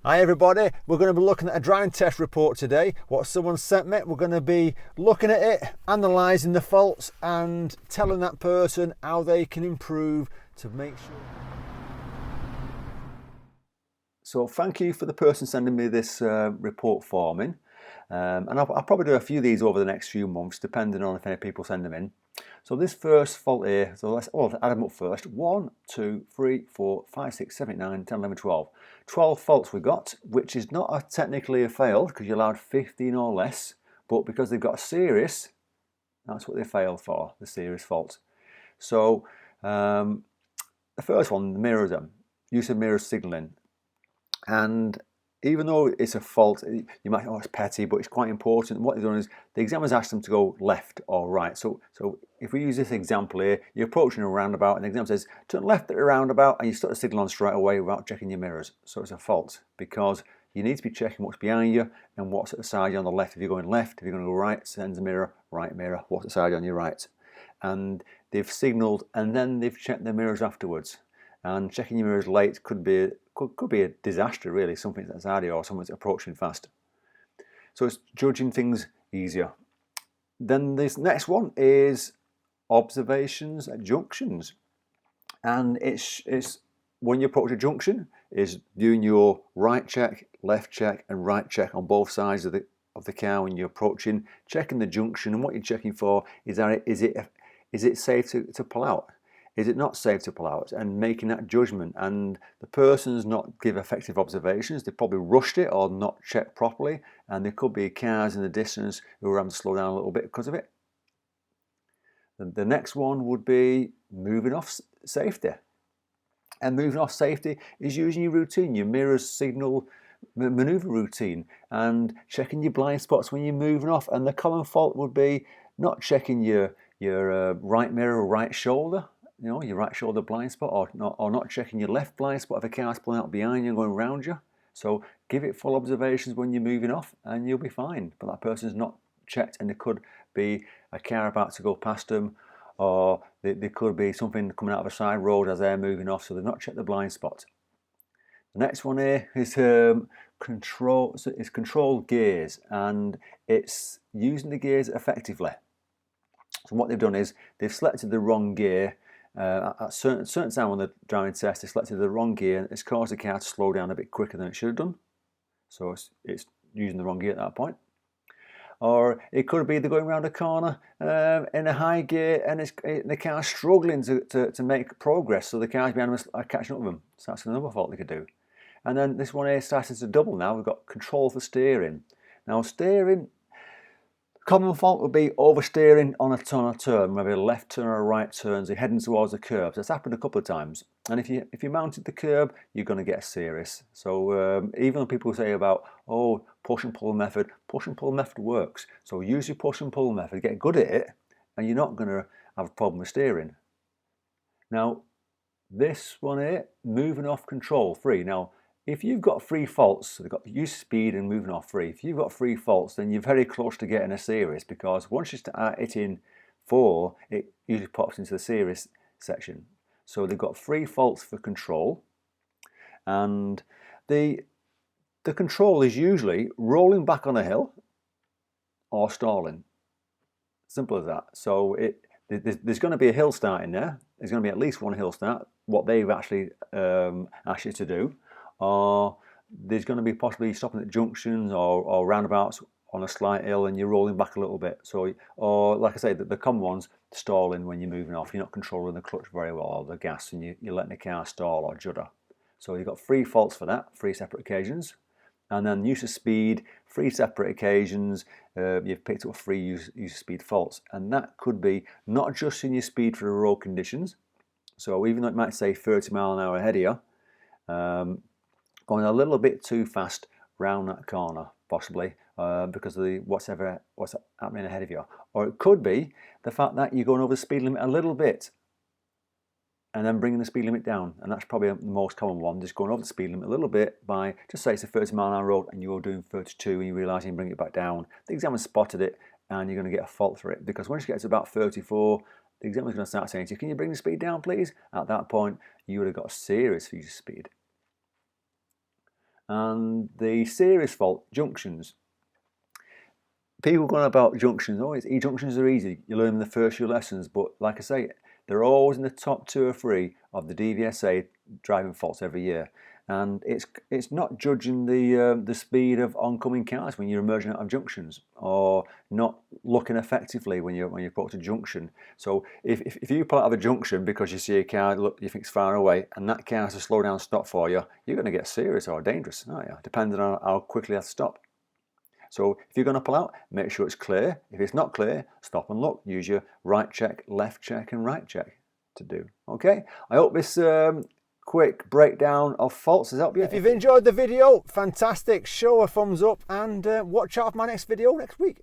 Hi everybody, we're going to be looking at a driving test report today. What someone sent me, we're going to be looking at it, analysing the faults and telling that person how they can improve to make sure. So thank you for the person sending me this report forming. And I'll probably do a few of these over the next few months, depending on if any people send them in. So this first fault here, so let's add them up first. 1, 2, 3, 4, 5, 6, 7, 8, 9, 10, 11, 12. 12 faults we got, which is not technically a fail because you're allowed 15 or less, but because they've got a serious, that's what they failed for, the serious fault. So the first one, the mirrors, use of mirror signalling. And even though it's a fault, you might think, oh, it's petty, but it's quite important. What they've done is the examiner's asked them to go left or right. So if we use this example here, you're approaching a roundabout and the examiner says, turn left at the roundabout, and you start the signal on straight away without checking your mirrors. So it's a fault because you need to be checking what's behind you and what's at the side on the left. If you're going left, if you're going to go right, sends a mirror, right mirror, what's at the side on your right. And they've signalled and then they've checked their mirrors afterwards. And checking your mirrors late could be a disaster, really. Something's outside you or someone's approaching fast. So it's judging things easier. Then this next one is observations at junctions, and it's when you approach a junction is doing your right check, left check, and right check on both sides of the car when you're approaching, checking the junction. And what you're checking for is it safe to pull out? Is it not safe to pull out, and making that judgment? And the person's not give effective observations. They probably rushed it or not checked properly, and there could be cars in the distance who are having to slow down a little bit because of it. The next one would be moving off safety. And moving off safety is using your routine, your mirrors signal maneuver routine, and checking your blind spots when you're moving off. And the common fault would be not checking your right mirror or right shoulder. You know, your right shoulder blind spot, or not checking your left blind spot if a car's pulling out behind you and going around you. So give it full observations when you're moving off and you'll be fine. But that person's not checked, and there could be a car about to go past them, or there could be something coming out of a side road as they're moving off, so they've not checked the blind spot. The next one here is control gears, and it's using the gears effectively. So what they've done is they've selected the wrong gear. At a certain time on the driving test, they selected the wrong gear, and it's caused the car to slow down a bit quicker than it should have done. So it's using the wrong gear at that point. Or it could be they're going around a corner in a high gear, and the car's struggling to make progress, so the cars behind them are catching up with them. So that's another fault they could do. And then this one here started to double now. We've got control for steering. Now steering, common fault would be oversteering on a turn, maybe a left turn or a right turn, so you're heading towards the curb. That's happened a couple of times. And if you mounted the curb, you're going to get a serious. So even when people say about, oh, push and pull method works. So use your push and pull method, get good at it, and you're not going to have a problem with steering. Now, this one here, moving off control free. Now, if you've got three faults, so they've got use speed and moving off free. If you've got three faults, then you're very close to getting a serious, because once you start hitting 4, it usually pops into the serious section. So they've got 3 faults for control, and the control is usually rolling back on a hill or stalling. Simple as that. So there's going to be a hill start in there. There's going to be at least one hill start, what they've actually asked you to do. Or there's going to be possibly stopping at junctions or roundabouts on a slight hill and you're rolling back a little bit. So, or like I say, the common ones, stalling when you're moving off. You're not controlling the clutch very well, or the gas, and you're letting the car stall or judder. So you've got 3 faults for that, 3 separate occasions. And then use of speed, 3 separate occasions. You've picked up 3 use of speed faults. And that could be not adjusting your speed for the road conditions. So even though it might say 30 mile an hour ahead of you, going a little bit too fast round that corner, possibly because of what's happening ahead of you. Or it could be the fact that you're going over the speed limit a little bit and then bringing the speed limit down. And that's probably the most common one, just going over the speed limit a little bit by, just say it's a 30 mile an hour road and you're doing 32 and you realise you can bring it back down. The examiner spotted it and you're going to get a fault for it, because once you get to about 34, the examiner's going to start saying to you, can you bring the speed down please? At that point, you would have got a serious use of speed. and the serious fault, junctions. People going about junctions, oh, junctions are easy, you learn them in the first few lessons, but like I say, they're always in the top 2 or 3 of the DVSA driving faults every year. And it's not judging the speed of oncoming cars when you're emerging out of junctions, or not looking effectively when you approach a junction. So if you pull out of a junction because you see a car you think it's far away, and that car has to slow down and stop for you, you're going to get serious or dangerous, aren't you? Depending on how quickly you have to stop. So if you're going to pull out, make sure it's clear. If it's not clear, stop and look. Use your right check, left check, and right check to do. Okay, I hope this quick breakdown of faults has helped you. If you've enjoyed the video, fantastic. Show a thumbs up, and watch out for my next video next week.